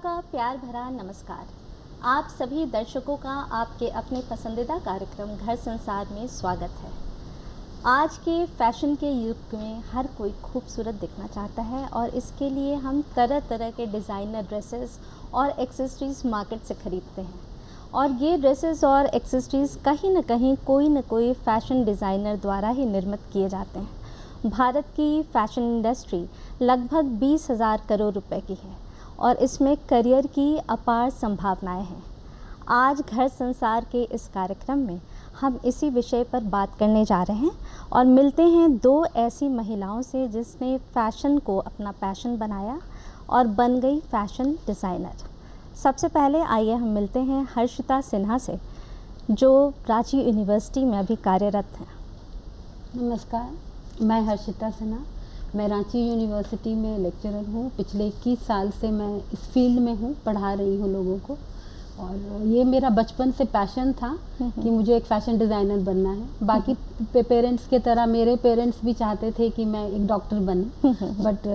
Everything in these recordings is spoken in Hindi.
का प्यार भरा नमस्कार। आप सभी दर्शकों का आपके अपने पसंदीदा कार्यक्रम घर संसार में स्वागत है। आज के फैशन के युग में हर कोई खूबसूरत दिखना चाहता है और इसके लिए हम तरह तरह के डिज़ाइनर ड्रेसेस और एक्सेसरीज़ मार्केट से ख़रीदते हैं और ये ड्रेसेस और एक्सेसरीज़ कहीं न कोई फ़ैशन डिज़ाइनर द्वारा ही निर्मित किए जाते हैं। भारत की फ़ैशन इंडस्ट्री लगभग 20,000 करोड़ रुपए की है और इसमें करियर की अपार संभावनाएं हैं। आज घर संसार के इस कार्यक्रम में हम इसी विषय पर बात करने जा रहे हैं और मिलते हैं दो ऐसी महिलाओं से जिसने फ़ैशन को अपना पैशन बनाया और बन गई फ़ैशन डिज़ाइनर। सबसे पहले आइए हम मिलते हैं हर्षिता सिन्हा से, जो रांची यूनिवर्सिटी में अभी कार्यरत हैं। नमस्कार, मैं हर्षिता सिन्हा, मैं रांची यूनिवर्सिटी में लेक्चरर हूँ। पिछले 21 साल से मैं इस फील्ड में हूँ, पढ़ा रही हूँ लोगों को। और ये मेरा बचपन से पैशन था कि मुझे एक फ़ैशन डिज़ाइनर बनना है। बाकी पेरेंट्स के तरह मेरे पेरेंट्स भी चाहते थे कि मैं एक डॉक्टर बनूं, बट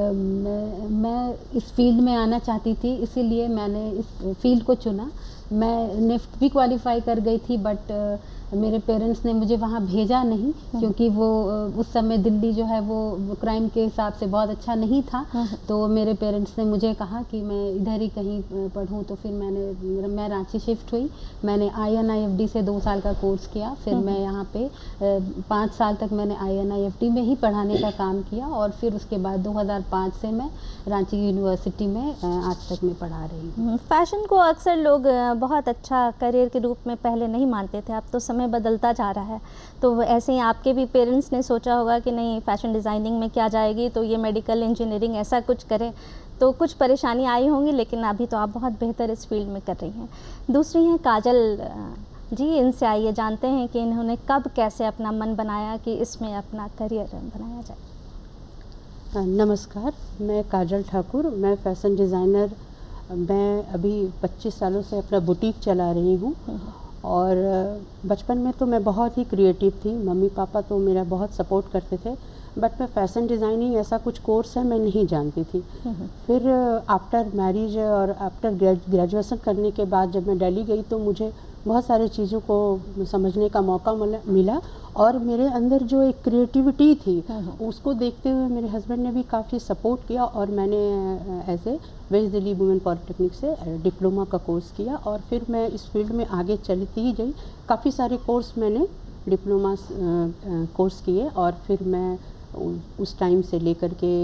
मैं इस फील्ड में आना चाहती थी, इसीलिए मैंने इस फील्ड को चुना। मैं नेफ्ट भी क्वालिफाई कर गई थी, बट मेरे पेरेंट्स ने मुझे वहाँ भेजा नहीं, क्योंकि वो उस समय दिल्ली जो है वो क्राइम के हिसाब से बहुत अच्छा नहीं था। तो मेरे पेरेंट्स ने मुझे कहा कि मैं इधर ही कहीं पढ़ूँ। तो फिर मैं रांची शिफ्ट हुई। मैंने INIFD से 2 साल का कोर्स किया। फिर मैं यहाँ पे 5 साल तक मैंने INIFD में ही पढ़ाने का काम किया और फिर उसके बाद 2005 से मैं रांची यूनिवर्सिटी में आज तक मैं पढ़ा रही हूँ। फ़ैशन को अक्सर लोग बहुत अच्छा करियर के रूप में पहले नहीं मानते थे, अब तो समय बदलता जा रहा है। तो ऐसे ही आपके भी पेरेंट्स ने सोचा होगा कि नहीं, फ़ैशन डिज़ाइनिंग में क्या जाएगी, तो ये मेडिकल इंजीनियरिंग ऐसा कुछ करें। तो कुछ परेशानी आई होंगी, लेकिन अभी तो आप बहुत बेहतर इस फील्ड में कर रही हैं। दूसरी हैं काजल जी, इनसे आइए जानते हैं कि इन्होंने कब कैसे अपना मन बनाया कि इसमें अपना करियर बनाया जाए। नमस्कार, मैं काजल ठाकुर, मैं फ़ैशन डिज़ाइनर। मैं अभी 25 सालों से अपना बुटीक चला रही हूँ। और बचपन में तो मैं बहुत ही क्रिएटिव थी। मम्मी पापा तो मेरा बहुत सपोर्ट करते थे, बट मैं फ़ैशन डिज़ाइनिंग ऐसा कुछ कोर्स है मैं नहीं जानती थी। फिर आफ्टर मैरिज और आफ्टर ग्रेजुएशन करने के बाद जब मैं दिल्ली गई तो मुझे बहुत सारी चीज़ों को समझने का मौका मिला और मेरे अंदर जो एक क्रिएटिविटी थी उसको देखते हुए मेरे हस्बैंड ने भी काफ़ी सपोर्ट किया और मैंने as a West Delhi Women Polytechnic से डिप्लोमा का कोर्स किया और फिर मैं इस फील्ड में आगे चलती ही गई। काफ़ी सारे कोर्स मैंने डिप्लोमा कोर्स किए और फिर मैं उस टाइम से लेकर के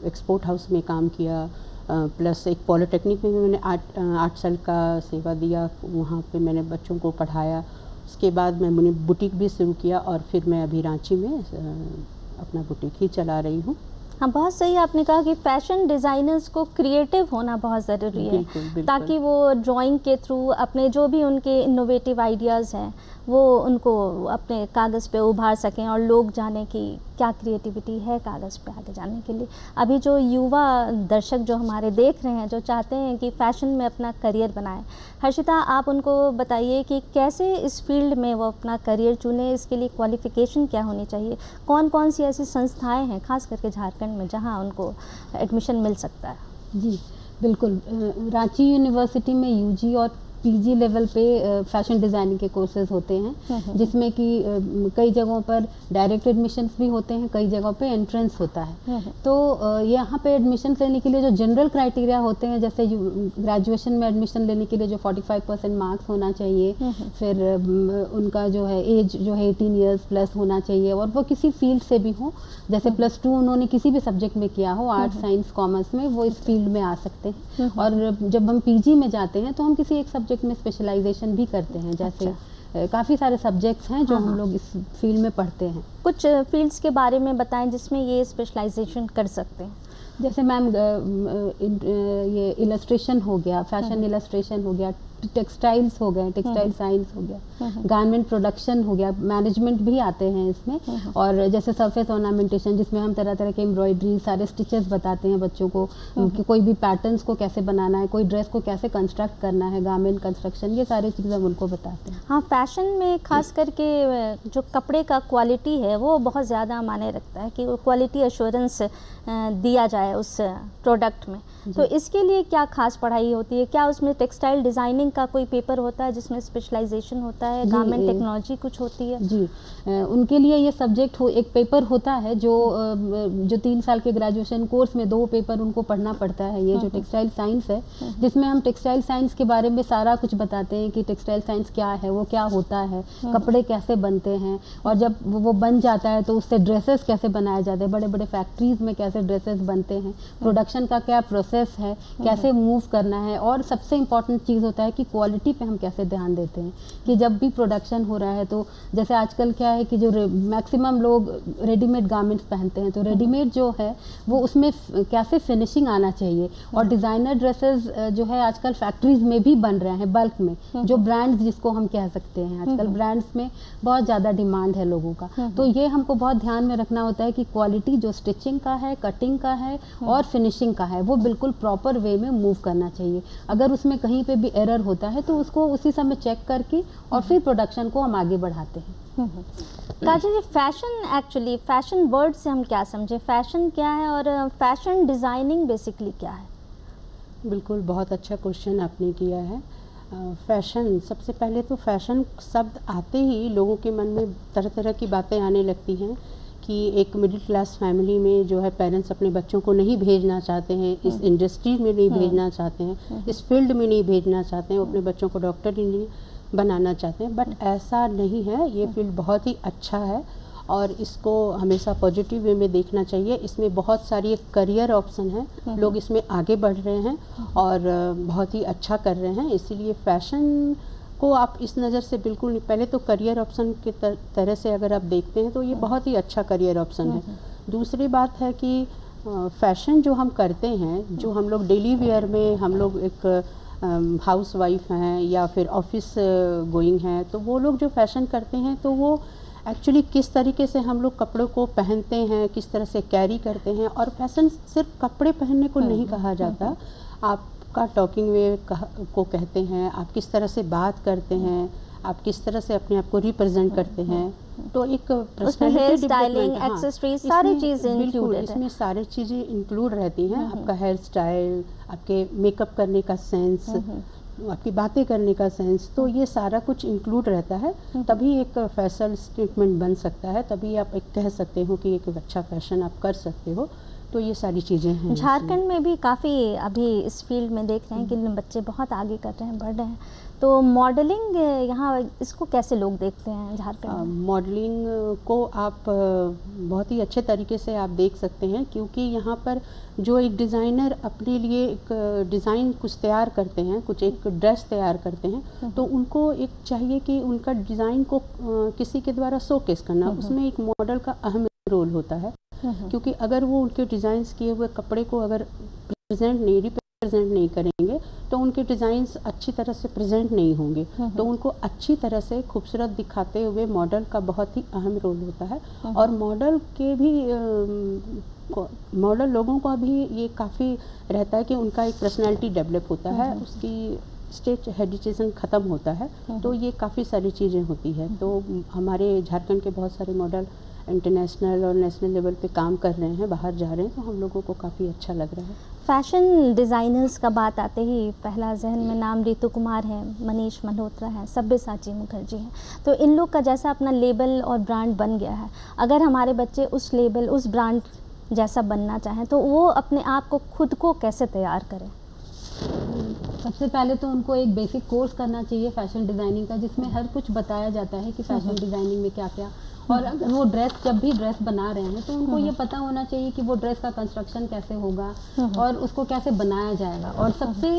एक्सपोर्ट हाउस में काम किया, प्लस एक पॉलिटेक्निक में मैंने 8 साल का सेवा दिया। वहाँ पे मैंने बच्चों को पढ़ाया। उसके बाद मैंने बुटीक भी शुरू किया और फिर मैं अभी रांची में अपना बुटीक ही चला रही हूँ। हाँ, बहुत सही आपने कहा कि फ़ैशन डिज़ाइनर्स को क्रिएटिव होना बहुत ज़रूरी है। बिल्कुल। ताकि वो ड्राइंग के थ्रू अपने जो भी उनके इनोवेटिव आइडियाज़ हैं वो उनको अपने कागज़ पे उभार सकें और लोग जाने कि क्या क्रिएटिविटी है कागज़ पे आगे जाने के लिए। अभी जो युवा दर्शक जो हमारे देख रहे हैं, जो चाहते हैं कि फ़ैशन में अपना करियर बनाएं, हर्षिता आप उनको बताइए कि कैसे इस फील्ड में वो अपना करियर चुने, इसके लिए क्वालिफ़िकेशन क्या होनी चाहिए, कौन कौन सी ऐसी संस्थाएँ हैं खास करके झारखंड में जहाँ उनको एडमिशन मिल सकता है। जी बिल्कुल, रांची यूनिवर्सिटी में UG और PG लेवल पे फ़ैशन डिज़ाइनिंग के कोर्सेज़ होते हैं, जिसमें कि कई जगहों पर डायरेक्ट एडमिशन्स भी होते हैं, कई जगहों पे एंट्रेंस होता है। तो यहाँ पे एडमिशन लेने के लिए जो जनरल क्राइटेरिया होते हैं, जैसे ग्रेजुएशन में एडमिशन लेने के लिए जो 45% मार्क्स होना चाहिए, फिर उनका जो है एज जो है 18 ईयर्स प्लस होना चाहिए और वो किसी फील्ड से भी हो, जैसे +2 उन्होंने किसी भी सब्जेक्ट में किया हो, आर्ट्स साइंस कॉमर्स में, वो इस फील्ड में आ सकते हैं। और जब हम PG में जाते हैं तो हम किसी एक सब्जेक्ट में स्पेशलाइजेशन भी करते हैं। जैसे काफ़ी सारे सब्जेक्ट्स हैं जो हम लोग इस फील्ड में पढ़ते हैं। कुछ फील्ड्स के बारे में बताएं जिसमें ये स्पेशलाइजेशन कर सकते हैं। जैसे मैम ये इलस्ट्रेशन हो गया, फैशन इलस्ट्रेशन हो गया, टेक्सटाइल्स हो गए, टेक्सटाइल साइंस हो गया, गारमेंट प्रोडक्शन हो गया, मैनेजमेंट भी आते हैं इसमें। और जैसे सरफेस ऑर्नामेंटेशन, जिसमें हम तरह तरह के एम्ब्रॉयडरी, सारे स्टिचेस बताते हैं बच्चों को कि कोई भी पैटर्न्स को कैसे बनाना है, कोई ड्रेस को कैसे कंस्ट्रक्ट करना है, गारमेंट कंस्ट्रक्शन, ये सारी चीज़ें हम उनको बताते हैं। हाँ, फैशन में खास करके जो कपड़े का क्वालिटी है वो बहुत ज़्यादा मायने रखता है कि वो क्वालिटी एश्योरेंस दिया जाए उस प्रोडक्ट में। तो इसके लिए क्या खास पढ़ाई होती है? क्या उसमें टेक्सटाइल डिज़ाइनिंग का कोई पेपर होता है जिसमें स्पेशलाइजेशन होता है, गारमेंट टेक्नोलॉजी कुछ होती है? जी, उनके लिए ये सब्जेक्ट एक पेपर होता है जो 3 साल के ग्रेजुएशन कोर्स में 2 पेपर उनको पढ़ना पड़ता है। ये जो टेक्सटाइल साइंस है, जिसमें हम टेक्सटाइल साइंस के बारे में सारा कुछ बताते हैं कि टेक्सटाइल साइंस क्या है, वो क्या होता है, कपड़े कैसे बनते हैं, और जब वो बन जाता है तो उससे ड्रेसेस कैसे बनाए जाते हैं, बड़े बड़े फैक्ट्रीज में कैसे ड्रेसेस बनते हैं, प्रोडक्शन का क्या प्रोसेस है, कैसे मूव करना है, और सबसे इम्पॉर्टेंट चीज़ होता है कि क्वालिटी पे हम कैसे ध्यान देते हैं कि जब भी प्रोडक्शन हो रहा है, तो जैसे आजकल क्या है कि जो मैक्सिमम लोग रेडीमेड गारमेंट्स पहनते हैं, तो रेडीमेड जो है वो उसमें कैसे फिनिशिंग आना चाहिए। और डिज़ाइनर ड्रेसेस जो है आजकल फैक्ट्रीज में भी बन रहे हैं बल्क में, जो ब्रांड्स जिसको हम कह सकते हैं, आजकल ब्रांड्स में बहुत ज़्यादा डिमांड है लोगों का। तो ये हमको बहुत ध्यान में रखना होता है कि क्वालिटी जो स्टिचिंग का है, कटिंग का है और फिनिशिंग का है, वो बिल्कुल प्रॉपर वे में मूव करना चाहिए। अगर उसमें कहीं पे भी एरर होता है तो उसको उसी समय चेक करके और फिर प्रोडक्शन को हम आगे बढ़ाते हैं। काजल जी, एक्चुअली फैशन वर्ड से हम क्या समझे, फैशन क्या है और फैशन डिज़ाइनिंग बेसिकली क्या है? बिल्कुल, बहुत अच्छा क्वेश्चन आपने किया है। फैशन, सबसे पहले तो फैशन शब्द आते ही लोगों के मन में तरह तरह की बातें आने लगती हैं कि एक मिडिल क्लास फैमिली में जो है पेरेंट्स अपने बच्चों को नहीं भेजना चाहते हैं, इस इंडस्ट्री में नहीं भेजना चाहते हैं, इस फील्ड में नहीं भेजना चाहते हैं, अपने बच्चों को डॉक्टर इंजीनियर बनाना चाहते हैं। बट ऐसा नहीं है, ये फील्ड बहुत ही अच्छा है और इसको हमेशा पॉजिटिव वे में देखना चाहिए। इसमें बहुत सारी एक करियर ऑप्शन है, लोग इसमें आगे बढ़ रहे हैं और बहुत ही अच्छा कर रहे हैं। इसीलिए फैशन को आप इस नज़र से बिल्कुल नहीं, पहले तो करियर ऑप्शन की तरह से अगर आप देखते हैं तो ये बहुत ही अच्छा करियर ऑप्शन है। दूसरी बात है कि फ़ैशन जो हम करते हैं, जो हम लोग डेली वेयर में, हम लोग एक हाउस वाइफ हैं या फिर ऑफिस गोइंग हैं, तो वो लोग जो फ़ैशन करते हैं तो वो एक्चुअली किस तरीके से हम लोग कपड़ों को पहनते हैं, किस तरह से कैरी करते हैं। और फैशन सिर्फ कपड़े पहनने को नहीं कहा जाता, आपका टॉकिंग वे को कहते हैं, आप किस तरह से बात करते हैं, आप किस तरह से अपने आप को रिप्रेजेंट करते हैं। तो एक हेयर स्टाइलिंग, एक्सेसरीज, सारी चीज़ें इंक्लूडेड, इसमें सारी चीज़ें इंक्लूड रहती हैं। आपका हेयर स्टाइल, आपके मेकअप करने का सेंस, आपकी बातें करने का सेंस, तो ये सारा कुछ इंक्लूड रहता है। तभी एक फैशन स्टेटमेंट बन सकता है, तभी आप एक कह सकते हो कि एक अच्छा फैशन आप कर सकते हो। तो ये सारी चीज़ें हैं। झारखंड में भी काफ़ी अभी इस फील्ड में देख रहे हैं कि बच्चे बहुत आगे कर रहे हैं, बढ़ रहे हैं। तो मॉडलिंग यहाँ इसको कैसे लोग देखते हैं झारखंड में? मॉडलिंग को आप बहुत ही अच्छे तरीके से आप देख सकते हैं, क्योंकि यहाँ पर जो एक डिज़ाइनर अपने लिए एक डिज़ाइन कुछ तैयार करते हैं, कुछ एक ड्रेस तैयार करते हैं, तो उनको एक चाहिए कि उनका डिज़ाइन को किसी के द्वारा शोकेस करना, उसमें एक मॉडल का अहम रोल होता है। क्योंकि अगर वो उनके डिज़ाइंस किए हुए कपड़े को अगर रिप्रेजेंट नहीं करेंगे तो उनके डिज़ाइंस अच्छी तरह से प्रेजेंट नहीं होंगे। तो उनको अच्छी तरह से खूबसूरत दिखाते हुए मॉडल का बहुत ही अहम रोल होता है। और मॉडल के भी मॉडल लोगों का भी ये काफ़ी रहता है कि उनका एक पर्सनैलिटी डेवलप होता है, उसकी स्टेज हेजिटेशन ख़त्म होता है। तो ये काफ़ी सारी चीज़ें होती है। तो हमारे झारखंड के बहुत सारे मॉडल इंटरनेशनल और नेशनल लेवल पे काम कर रहे हैं, बाहर जा रहे हैं, तो हम लोगों को काफ़ी अच्छा लग रहा है। फैशन डिज़ाइनर्स का बात आते ही पहला जहन में नाम रितु कुमार है, मनीष मल्होत्रा है, सब्यसाची मुखर्जी हैं। तो इन लोग का जैसा अपना लेबल और ब्रांड बन गया है, अगर हमारे बच्चे उस लेबल, उस ब्रांड जैसा बनना चाहें तो वो अपने आप को खुद को कैसे तैयार करें? सबसे पहले तो उनको एक बेसिक कोर्स करना चाहिए फैशन डिज़ाइनिंग का, जिसमें हर कुछ बताया जाता है कि फैशन डिज़ाइनिंग में क्या क्या और अगर वो ड्रेस जब भी ड्रेस बना रहे हैं तो उनको ये पता होना चाहिए कि वो ड्रेस का कंस्ट्रक्शन कैसे होगा और उसको कैसे बनाया जाएगा। और सबसे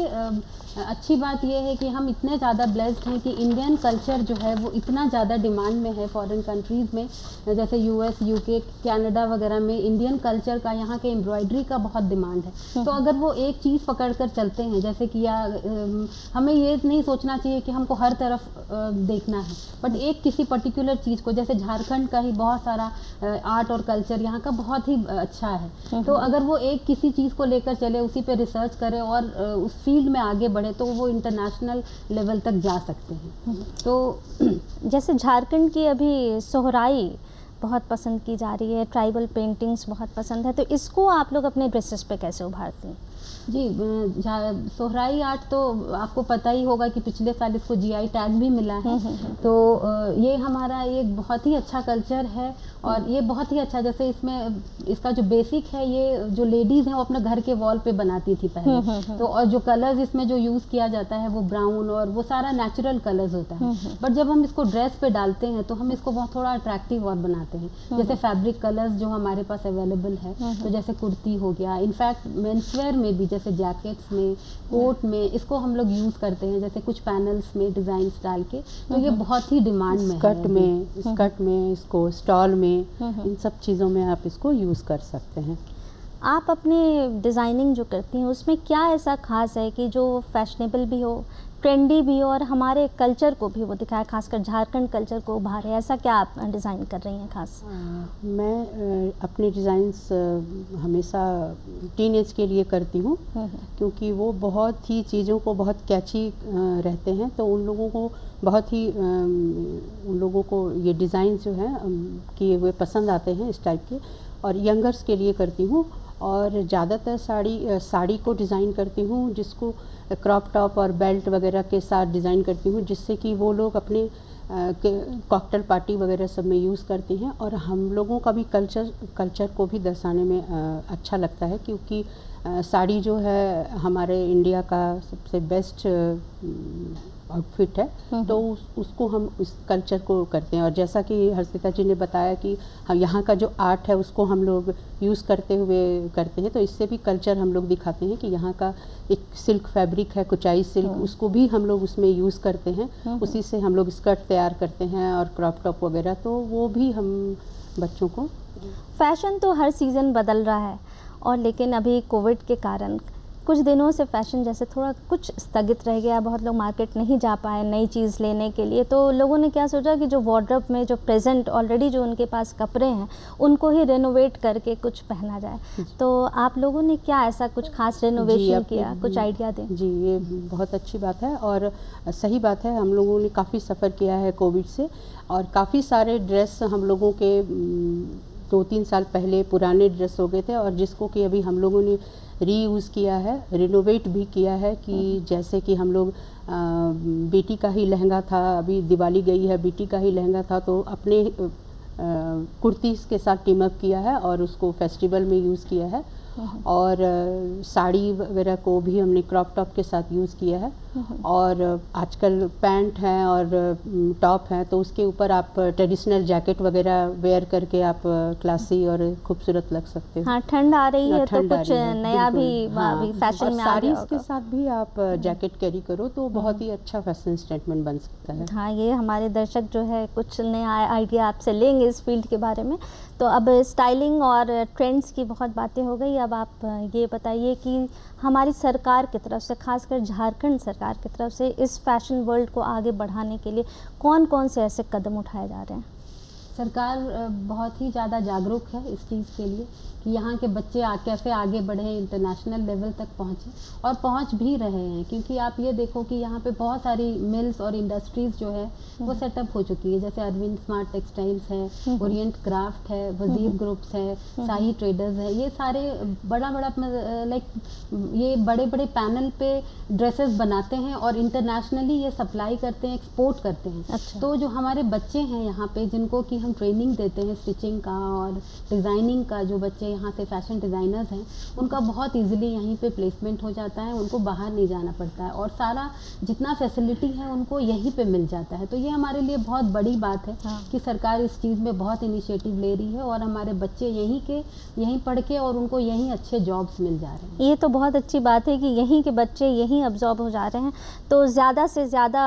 अच्छी बात यह है कि हम इतने ज़्यादा ब्लेस्ड हैं कि इंडियन कल्चर जो है वो इतना ज़्यादा डिमांड में है फॉरेन कंट्रीज़ में, जैसे यूएस, यूके, कनाडा वगैरह में इंडियन कल्चर का, यहाँ के एम्ब्रॉयडरी का बहुत डिमांड है। तो अगर वो एक चीज़ पकड़ कर चलते हैं, जैसे कि हमें ये नहीं सोचना चाहिए कि हमको हर तरफ देखना है, बट एक किसी पर्टिकुलर चीज़ को, जैसे झारखंड का ही बहुत सारा आर्ट और कल्चर यहाँ का बहुत ही अच्छा है, तो अगर वो एक किसी चीज़ को लेकर चले, उसी पे रिसर्च करें और उस फील्ड में आगे बढ़े तो वो इंटरनेशनल लेवल तक जा सकते हैं। तो जैसे झारखंड की अभी सोहराई बहुत पसंद की जा रही है, ट्राइबल पेंटिंग्स बहुत पसंद है, तो इसको आप लोग अपने ड्रेसेस पे कैसे उभारती हैं? जी, सोहराई आर्ट तो आपको पता ही होगा कि पिछले साल इसको जीआई टैग भी मिला है। तो ये हमारा एक बहुत ही अच्छा कल्चर है और ये बहुत ही अच्छा, जैसे इसमें इसका जो बेसिक है, ये जो लेडीज़ हैं वो अपने घर के वॉल पे बनाती थी पहले, तो और जो कलर्स इसमें जो यूज़ किया जाता है वो ब्राउन और वो सारा नेचुरल कलर्स होता है। बट जब हम इसको ड्रेस पे डालते हैं तो हम इसको बहुत थोड़ा अट्रैक्टिव और बनाते हैं। जैसे फैब्रिक कलर्स जो हमारे पास अवेलेबल है, तो जैसे कुर्ती हो गया, इनफैक्ट मेंसवेयर में भी जैसे जैकेट्स में, कोट में इसको हम लोग यूज़ करते हैं, जैसे कुछ पैनल्स में डिज़ाइंस डाल के, तो ये बहुत ही डिमांड में है। स्कर्ट में इसको स्टॉल में, इन सब चीज़ों में आप इसको यूज़ कर सकते हैं। आप अपने डिज़ाइनिंग जो करती हैं उसमें क्या ऐसा ख़ास है कि जो फैशनेबल भी हो, ट्रेंडी भी हो और हमारे कल्चर को भी वो दिखाए, खासकर झारखंड कल्चर को उभारे? ऐसा क्या आप डिज़ाइन कर रही हैं खास? मैं अपने डिज़ाइंस हमेशा टीनेज के लिए करती हूँ, क्योंकि वो बहुत ही चीज़ों को बहुत कैची रहते हैं, तो उन लोगों को बहुत ही उन लोगों को ये डिज़ाइन जो हैं कि वे पसंद आते हैं इस टाइप के। और यंगर्स के लिए करती हूँ और ज़्यादातर साड़ी को डिज़ाइन करती हूँ, जिसको क्रॉप टॉप और बेल्ट वगैरह के साथ डिज़ाइन करती हूँ, जिससे कि वो लोग अपने कॉकटेल पार्टी वगैरह सब में यूज़ करती हैं। और हम लोगों का भी कल्चर को भी दर्शाने में अच्छा लगता है, क्योंकि साड़ी जो है हमारे इंडिया का सबसे बेस्ट आउटफिट है, तो उसको हम इस कल्चर को करते हैं। और जैसा कि हर्षिता जी ने बताया कि हम यहाँ का जो आर्ट है उसको हम लोग यूज़ करते हुए करते हैं, तो इससे भी कल्चर हम लोग दिखाते हैं कि यहाँ का एक सिल्क फैब्रिक है, कुचाई सिल्क, उसको भी हम लोग उसमें यूज़ करते हैं। उसी से हम लोग स्कर्ट तैयार करते हैं और क्रॉप टॉप वगैरह, तो वो भी हम बच्चों को। फैशन तो हर सीज़न बदल रहा है, और लेकिन अभी कोविड के कारण कुछ दिनों से फैशन जैसे थोड़ा कुछ स्थगित रह गया, बहुत लोग मार्केट नहीं जा पाए नई चीज़ लेने के लिए, तो लोगों ने क्या सोचा कि जो वार्डरोब में जो प्रेजेंट ऑलरेडी जो उनके पास कपड़े हैं उनको ही रेनोवेट करके कुछ पहना जाए। तो आप लोगों ने क्या ऐसा कुछ खास रेनोवेशन किया, कुछ आइडिया दें? जी, ये बहुत अच्छी बात है और सही बात है। हम लोगों ने काफ़ी सफ़र किया है कोविड से, और काफ़ी सारे ड्रेस हम लोगों के 2-3 साल पहले पुराने ड्रेस हो गए थे, और जिसको कि अभी हम लोगों ने रीयूज़ किया है, रिनोवेट भी किया है। कि जैसे कि हम लोग बेटी का ही लहंगा था, अभी दिवाली गई है, बेटी का ही लहंगा था, तो अपने कुर्ती के साथ टीम अप किया है और उसको फेस्टिवल में यूज़ किया है। और साड़ी वगैरह को भी हमने क्रॉप टॉप के साथ यूज़ किया है। और आजकल पैंट हैं और टॉप हैं, तो उसके ऊपर आप ट्रेडिशनल जैकेट वगैरह वेयर करके आप क्लासी और खूबसूरत लग सकते हो। हाँ, ठंड आ रही है तो कुछ नया भी फैशन में आ गया होगा। के साथ भी आप जैकेट कैरी करो तो बहुत ही अच्छा फैशन स्टेटमेंट बन सकता है। हाँ, ये हमारे दर्शक जो है कुछ नया आइडिया आपसे लेंगे इस फील्ड के बारे में। तो अब स्टाइलिंग और ट्रेंड्स की बहुत बातें हो गई, अब आप ये बताइए कि हमारी सरकार की तरफ से, खासकर झारखंड सरकार की तरफ से, इस फैशन वर्ल्ड को आगे बढ़ाने के लिए कौन कौन से ऐसे कदम उठाए जा रहे हैं? सरकार बहुत ही ज़्यादा जागरूक है इस चीज़ के लिए कि यहाँ के बच्चे कैसे आगे बढ़े, इंटरनेशनल लेवल तक पहुँचे, और पहुँच भी रहे हैं। क्योंकि आप ये देखो कि यहाँ पे बहुत सारी मिल्स और इंडस्ट्रीज़ जो है वो सेटअप हो चुकी है, जैसे अरविंद स्मार्ट टेक्सटाइल्स है, ओरिएंट क्राफ्ट है, वजीर ग्रुप्स है, शाही ट्रेडर्स है, ये सारे बड़ा ये बड़े बड़े पैनल पे ड्रेसेस बनाते हैं और इंटरनेशनली ये सप्लाई करते हैं, एक्सपोर्ट करते हैं। अच्छा। तो जो हमारे बच्चे हैं यहाँ पे, जिनको कि हम ट्रेनिंग देते हैं स्टिचिंग का और डिज़ाइनिंग का, जो बच्चे यहाँ से फैशन डिज़ाइनर्स हैं उनका बहुत इजीली यहीं पे प्लेसमेंट हो जाता है, उनको बाहर नहीं जाना पड़ता है और सारा जितना फैसिलिटी है उनको यहीं पे मिल जाता है। तो ये हमारे लिए बहुत बड़ी बात है कि सरकार इस चीज़ में बहुत इनिशिएटिव ले रही है और हमारे बच्चे यहीं पढ़ के और उनको यहीं अच्छे जॉब्स मिल जा रहे हैं। ये तो बहुत अच्छी बात है कि यहीं के बच्चे यहीं अब्जॉर्ब हो जा रहे हैं। तो ज़्यादा से ज़्यादा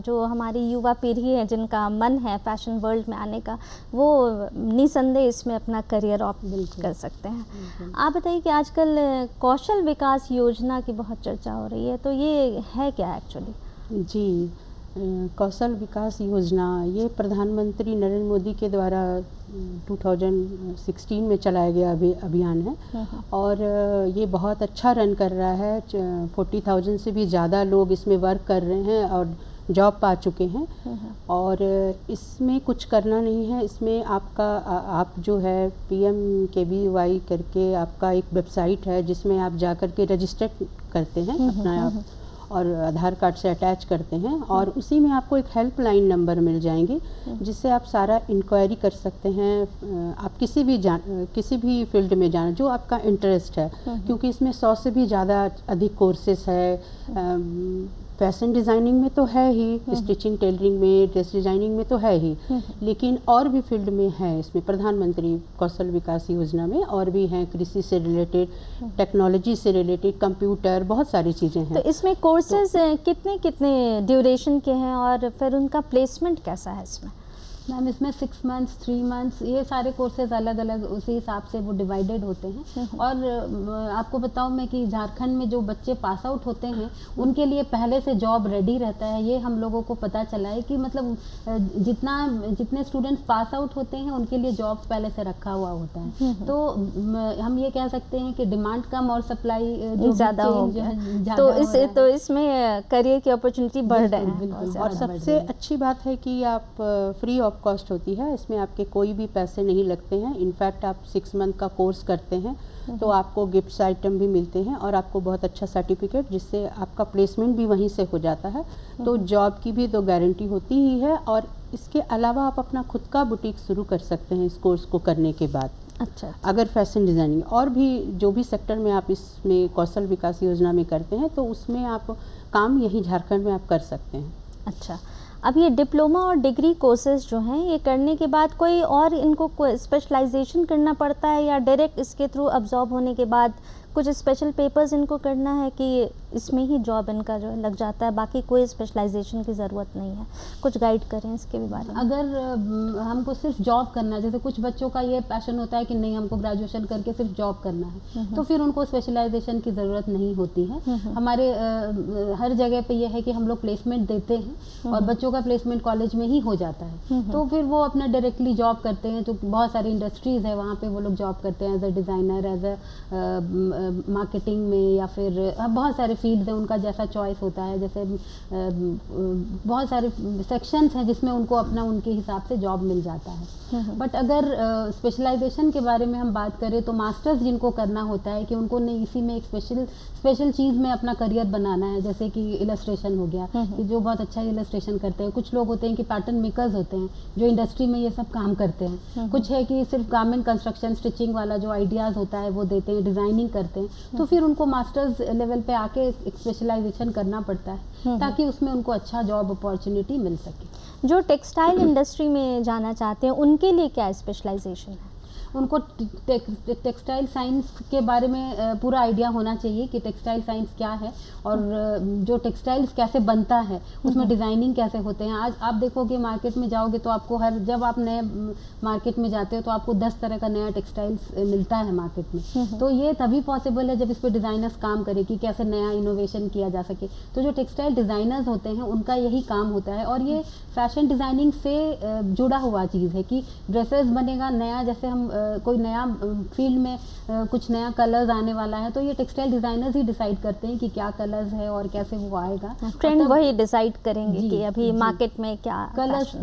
जो हमारी युवा पीढ़ी है जिनका मन है फैशन वर्ल्ड में आने का, वो निसंदेह इसमें अपना करियर ऑप्ट कर सकते हैं। आप बताइए कि आजकल कौशल विकास योजना की बहुत चर्चा हो रही है, तो ये है क्या एक्चुअली? जी, कौशल विकास योजना ये प्रधानमंत्री नरेंद्र मोदी के द्वारा 2016 में चलाया गया अभियान है और ये बहुत अच्छा रन कर रहा है। 40,000 से भी ज़्यादा लोग इसमें वर्क कर रहे हैं और जॉब पा चुके हैं। और इसमें कुछ करना नहीं है, इसमें आप जो है PMKVY करके आपका एक वेबसाइट है जिसमें आप जा कर के रजिस्टर करते हैं अपना आप और आधार कार्ड से अटैच करते हैं और उसी में आपको एक हेल्पलाइन नंबर मिल जाएंगे जिससे आप सारा इंक्वायरी कर सकते हैं। आप किसी भी फील्ड में जाना जो आपका इंटरेस्ट है, क्योंकि इसमें 100 से भी ज़्यादा अधिक कोर्सेस है। फैशन डिज़ाइनिंग में तो है ही, स्टिचिंग टेलरिंग में, ड्रेस डिज़ाइनिंग में तो है ही, लेकिन और भी फील्ड में है इसमें प्रधानमंत्री कौशल विकास योजना में और भी हैं, कृषि से रिलेटेड, टेक्नोलॉजी से रिलेटेड, कंप्यूटर, बहुत सारी चीज़ें हैं। तो इसमें कोर्सेज कितने ड्यूरेशन के हैं और फिर उनका प्लेसमेंट कैसा है इसमें? मैम इसमें 6 मंथ्स, 3 मंथ्स, ये सारे कोर्सेज अलग अलग उसी हिसाब से वो डिवाइडेड होते हैं। और आपको बताऊं मैं कि झारखंड में जो बच्चे पास आउट होते हैं उनके लिए पहले से जॉब रेडी रहता है। ये हम लोगों को पता चला है कि मतलब जितने स्टूडेंट्स पास आउट होते हैं उनके लिए जॉब पहले से रखा हुआ होता है। तो हम ये कह सकते हैं कि डिमांड कम और सप्लाई ज़्यादा हो गया, तो इसमें करियर की अपॉर्चुनिटी बढ़ रहे हैं। और सबसे अच्छी बात है कि आप फ्री ऑफ कॉस्ट होती है, इसमें आपके कोई भी पैसे नहीं लगते हैं। इनफैक्ट आप 6 मंथ का कोर्स करते हैं तो आपको गिफ्ट्स आइटम भी मिलते हैं और आपको बहुत अच्छा सर्टिफिकेट, जिससे आपका प्लेसमेंट भी वहीं से हो जाता है। तो जॉब की भी तो गारंटी होती ही है और इसके अलावा आप अपना खुद का बुटीक शुरू कर सकते हैं इस कोर्स को करने के बाद। अच्छा। अगर फैशन डिज़ाइनिंग और भी जो भी सेक्टर में आप इसमें कौशल विकास योजना में करते हैं तो उसमें आप काम यहीं झारखंड में आप कर सकते हैं। अच्छा, अब ये डिप्लोमा और डिग्री कोर्सेज जो हैं ये करने के बाद कोई और इनको कोई स्पेशलाइजेशन करना पड़ता है या डायरेक्ट इसके थ्रू अब्जॉर्ब होने के बाद कुछ स्पेशल पेपर्स इनको करना है कि इसमें ही जॉब इनका जो लग जाता है, बाकी कोई स्पेशलाइजेशन की ज़रूरत नहीं है? कुछ गाइड करें इसके भी बारे में। अगर हमको सिर्फ जॉब करना है, जैसे कुछ बच्चों का ये पैशन होता है कि नहीं हमको ग्रेजुएशन करके सिर्फ जॉब करना है, तो फिर उनको स्पेशलाइजेशन की ज़रूरत नहीं होती है। हमारे हर जगह पे ये है कि हम लोग प्लेसमेंट देते हैं और बच्चों का प्लेसमेंट कॉलेज में ही हो जाता है, तो फिर वो अपना डायरेक्टली जॉब करते हैं। तो बहुत सारी इंडस्ट्रीज़ है वहाँ पे वो लोग जॉब करते हैं as a designer, as a marketing में, या फिर बहुत सारे फील्ड्स हैं उनका जैसा चॉइस होता है। जैसे बहुत सारे सेक्शंस हैं जिसमें उनको अपना उनके हिसाब से जॉब मिल जाता है। बट अगर स्पेशलाइजेशन के बारे में हम बात करें तो मास्टर्स जिनको करना होता है कि उनको नहीं इसी में एक स्पेशल चीज़ में अपना करियर बनाना है, जैसे कि इलस्ट्रेशन हो गया कि जो बहुत अच्छा इलस्ट्रेशन करते हैं। कुछ लोग होते हैं कि पैटर्न मेकर्स होते हैं जो इंडस्ट्री में ये सब काम करते हैं। कुछ है कि सिर्फ गारमेंट कंस्ट्रक्शन स्टिचिंग वाला जो आइडियाज़ होता है वो देते हैं, डिज़ाइनिंग करते हैं। तो फिर उनको मास्टर्स लेवल पे आके एक स्पेशलाइजेशन करना पड़ता है ताकि उसमें उनको अच्छा जॉब अपॉर्चुनिटी मिल सके। जो टेक्सटाइल इंडस्ट्री में जाना चाहते हैं उनके लिए क्या स्पेशलाइजेशन है? उनको टेक्सटाइल साइंस के बारे में पूरा आइडिया होना चाहिए कि टेक्सटाइल साइंस क्या है और जो टेक्सटाइल्स कैसे बनता है, उसमें डिज़ाइनिंग कैसे होते हैं। आज आप देखोगे मार्केट में जाओगे तो आपको जब आप नए मार्केट में जाते हो तो आपको 10 तरह का नया टेक्सटाइल्स मिलता है मार्केट में। तो ये तभी पॉसिबल है जब इस पर डिज़ाइनर्स काम करें कि कैसे नया इनोवेशन किया जा सके। तो जो टेक्सटाइल डिज़ाइनर्स होते हैं उनका यही काम होता है और ये फैशन डिज़ाइनिंग से जुड़ा हुआ चीज़ है कि ड्रेसेस बनेगा नया। जैसे हम कोई नया फील्ड में कुछ नया कलर्स आने वाला है तो ये टेक्सटाइल डिज़ाइनर्स ही डिसाइड करते हैं कि क्या कलर्स है और कैसे वो आएगा। ट्रेंड वही डिसाइड करेंगे कि अभी मार्केट में क्या कलर्स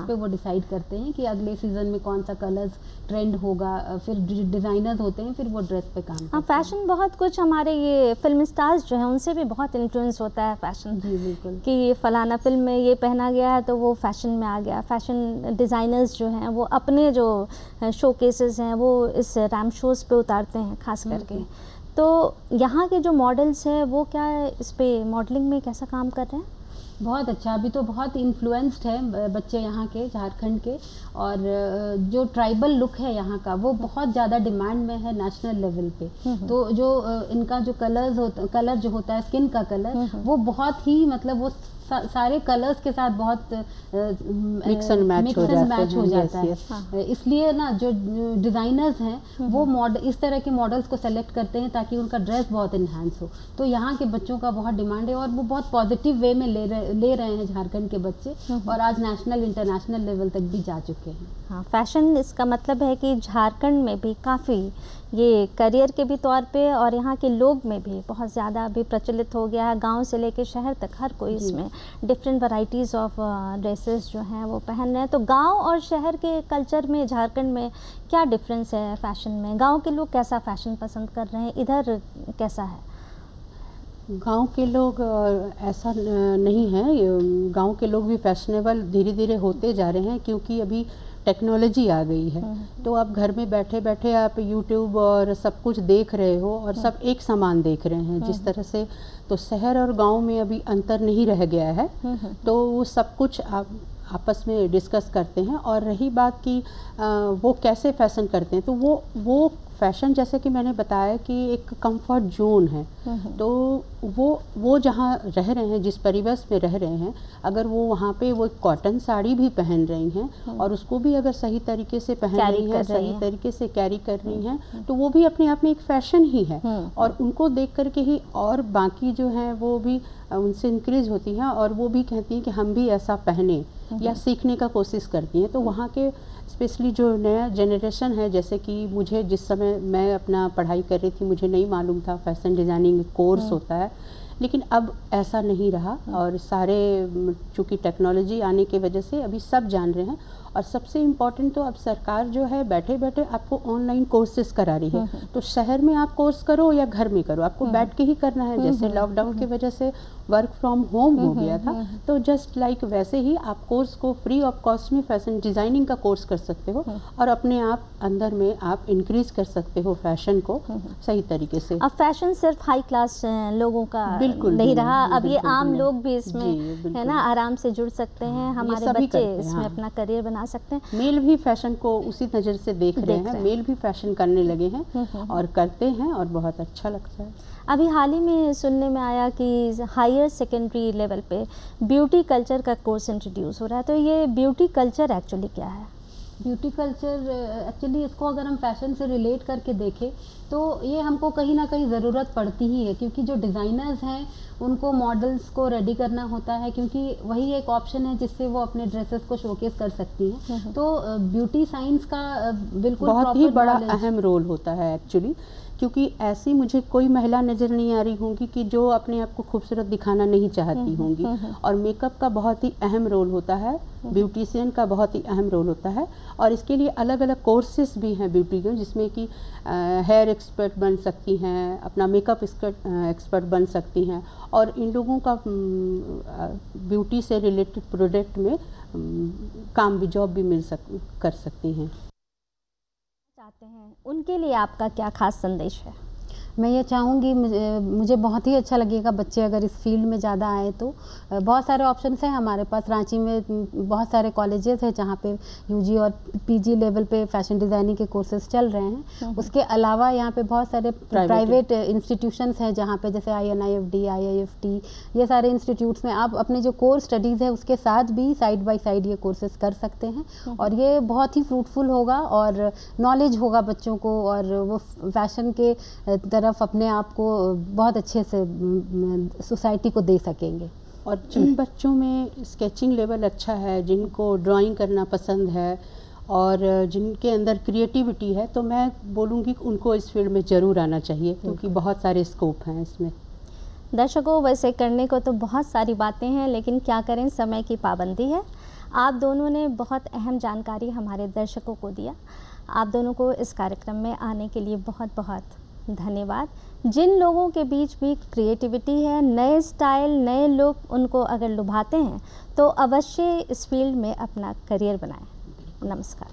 पे वो डिसाइड करते हैं कि अगले सीजन में कौन सा कलर्स ट्रेंड होगा। फिर डिज़ाइनर्स होते हैं, फिर वो ड्रेस पे काम करते हैं। फैशन बहुत कुछ हमारे ये फिल्म स्टार्स जो हैं उनसे भी बहुत इन्फ्लुएंस होता है फैशन। जी बिल्कुल, कि फलाना फिल्म में ये पहना गया है तो वो फैशन में आ गया। फैशन डिज़ाइनर्स जो हैं वो अपने जो शोकेसेस हैं वो इस रैम शोज़ पे उतारते हैं खास करके। तो यहाँ के जो मॉडल्स हैं वो क्या इस पे मॉडलिंग में कैसा काम कर रहे हैं? बहुत अच्छा, अभी तो बहुत इन्फ्लुएंस्ड है बच्चे यहाँ के, झारखंड के। और जो ट्राइबल लुक है यहाँ का वो बहुत ज़्यादा डिमांड में है नेशनल लेवल पे। तो जो इनका जो कलर जो होता है स्किन का कलर वो बहुत ही मतलब वो सारे कलर्स के साथ बहुत मिक्स एंड मैच हो जाता है। इसलिए ना जो डिज़ाइनर्स हैं वो इस तरह के मॉडल्स को सेलेक्ट करते हैं ताकि उनका ड्रेस बहुत इन्हांस हो। तो यहाँ के बच्चों का बहुत डिमांड है और वो बहुत पॉजिटिव वे में ले रहे हैं झारखंड के बच्चे, और आज नेशनल इंटरनेशनल लेवल तक भी जा चुके हैं। हाँ, फैशन इसका मतलब है कि झारखंड में भी काफ़ी ये करियर के भी तौर पे और यहाँ के लोग में भी बहुत ज़्यादा अभी प्रचलित हो गया है। गांव से लेकर शहर तक हर कोई इसमें डिफरेंट वैरायटीज़ ऑफ ड्रेसेस जो हैं वो पहन रहे हैं। तो गांव और शहर के कल्चर में झारखंड में क्या डिफरेंस है फैशन में? गांव के लोग कैसा फैशन पसंद कर रहे हैं, इधर कैसा है? गांव के लोग ऐसा नहीं है, गांव के लोग भी फैशनेबल धीरे धीरे होते जा रहे हैं क्योंकि अभी टेक्नोलॉजी आ गई है। तो आप घर में बैठे बैठे आप यूट्यूब और सब कुछ देख रहे हो और सब एक समान देख रहे हैं जिस तरह से। तो शहर और गांव में अभी अंतर नहीं रह गया है, तो वो सब कुछ आप आपस में डिस्कस करते हैं। और रही बात कि वो कैसे फैशन करते हैं, तो वो फैशन जैसे कि मैंने बताया कि एक कंफर्ट जोन है। तो वो जहाँ रह रहे हैं, जिस परिवेश में रह रहे हैं, अगर वो वहाँ पे वो कॉटन साड़ी भी पहन रही हैं और उसको भी अगर सही तरीके से पहन रही हैं, सही तरीके से कैरी कर रही हैं, तो वो भी अपने आप में एक फैशन ही है। और उनको देख करके ही और बाकी जो हैं वो भी उनसे इंक्रीज होती हैं और वो भी कहती हैं कि हम भी ऐसा पहने या सीखने का कोशिश करती हैं। तो वहाँ के स्पेशली जो नया जनरेशन है, जैसे कि मुझे जिस समय मैं अपना पढ़ाई कर रही थी मुझे नहीं मालूम था फैशन डिज़ाइनिंग कोर्स होता है, लेकिन अब ऐसा नहीं रहा। और सारे चूँकि टेक्नोलॉजी आने की वजह से अभी सब जान रहे हैं। और सबसे इम्पॉर्टेंट तो अब सरकार जो है बैठे बैठे आपको ऑनलाइन कोर्सेज करा रही है। तो शहर में आप कोर्स करो या घर में करो, आपको बैठ के ही करना है। जैसे लॉकडाउन की वजह से वर्क फ्रॉम होम हो गया था, तो जस्ट लाइक वैसे ही आप कोर्स को फ्री ऑफ कॉस्ट में फैशन डिज़ाइनिंग का कोर्स कर सकते हो और अपने आप अंदर में आप इंक्रीज कर सकते हो फैशन को सही तरीके से। अब फैशन सिर्फ हाई क्लास लोगों का बिल्कुल नहीं रहा, अब ये आम लोग भी इसमें है ना आराम से जुड़ सकते हैं। हमारे बच्चे इसमें अपना करियर बना सकते हैं। मेल भी फैशन को उसी नज़र से देख रहे हैं, मेल भी फैशन करने लगे हैं और करते हैं और बहुत अच्छा लगता है। अभी हाल ही में सुनने में आया कि हायर सेकेंडरी लेवल पे ब्यूटी कल्चर का कोर्स इंट्रोड्यूस हो रहा है। तो ये ब्यूटी कल्चर एक्चुअली क्या है? ब्यूटी कल्चर एक्चुअली इसको अगर हम फैशन से रिलेट करके देखें तो ये हमको कहीं ना कहीं ज़रूरत पड़ती ही है, क्योंकि जो डिज़ाइनर्स हैं उनको मॉडल्स को रेडी करना होता है, क्योंकि वही एक ऑप्शन है जिससे वो अपने ड्रेसेस को शोकेस कर सकती हैं। तो ब्यूटी साइंस का बिल्कुल बहुत ही बड़ा अहम रोल होता है एक्चुअली, क्योंकि ऐसी मुझे कोई महिला नज़र नहीं आ रही होंगी कि जो अपने आप को खूबसूरत दिखाना नहीं चाहती होंगी। और मेकअप का बहुत ही अहम रोल होता है, ब्यूटिशियन का बहुत ही अहम रोल होता है। और इसके लिए अलग अलग कोर्सेस भी हैं ब्यूटी के, जिसमें कि हेयर एक्सपर्ट बन सकती हैं, अपना मेकअप एक्सपर्ट बन सकती हैं, और इन लोगों का ब्यूटी से रिलेटेड प्रोडक्ट में काम भी, जॉब भी कर सकती हैं। चाहते हैं उनके लिए आपका क्या खास संदेश है? मैं ये चाहूँगी, मुझे बहुत ही अच्छा लगेगा बच्चे अगर इस फील्ड में ज़्यादा आए तो। बहुत सारे ऑप्शंस हैं हमारे पास। रांची में बहुत सारे कॉलेजेस हैं जहाँ पे यूजी और पीजी लेवल पे फैशन डिज़ाइनिंग के कोर्सेज चल रहे हैं। उसके अलावा यहाँ पे बहुत सारे प्राइवेट इंस्टीट्यूशंस हैं जहाँ पे जैसे INIFD, IIFT, ये सारे इंस्टीट्यूट्स में आप अपने जो कोर स्टडीज़ है उसके साथ भी साइड बाय साइड ये कोर्सेज कर सकते हैं। और ये बहुत ही फ्रूटफुल होगा और नॉलेज होगा बच्चों को, और वो फैशन के तरफ अपने आप को बहुत अच्छे से सोसाइटी को दे सकेंगे। और जिन बच्चों में स्केचिंग लेवल अच्छा है, जिनको ड्राइंग करना पसंद है और जिनके अंदर क्रिएटिविटी है, तो मैं बोलूँगी कि उनको इस फील्ड में ज़रूर आना चाहिए, क्योंकि बहुत सारे स्कोप हैं इसमें। दर्शकों, वैसे करने को तो बहुत सारी बातें हैं, लेकिन क्या करें, समय की पाबंदी है। आप दोनों ने बहुत अहम जानकारी हमारे दर्शकों को दिया। आप दोनों को इस कार्यक्रम में आने के लिए बहुत बहुत धन्यवाद। जिन लोगों के बीच भी क्रिएटिविटी है, नए स्टाइल, नए लुक उनको अगर लुभाते हैं तो अवश्य इस फील्ड में अपना करियर बनाएं। नमस्कार।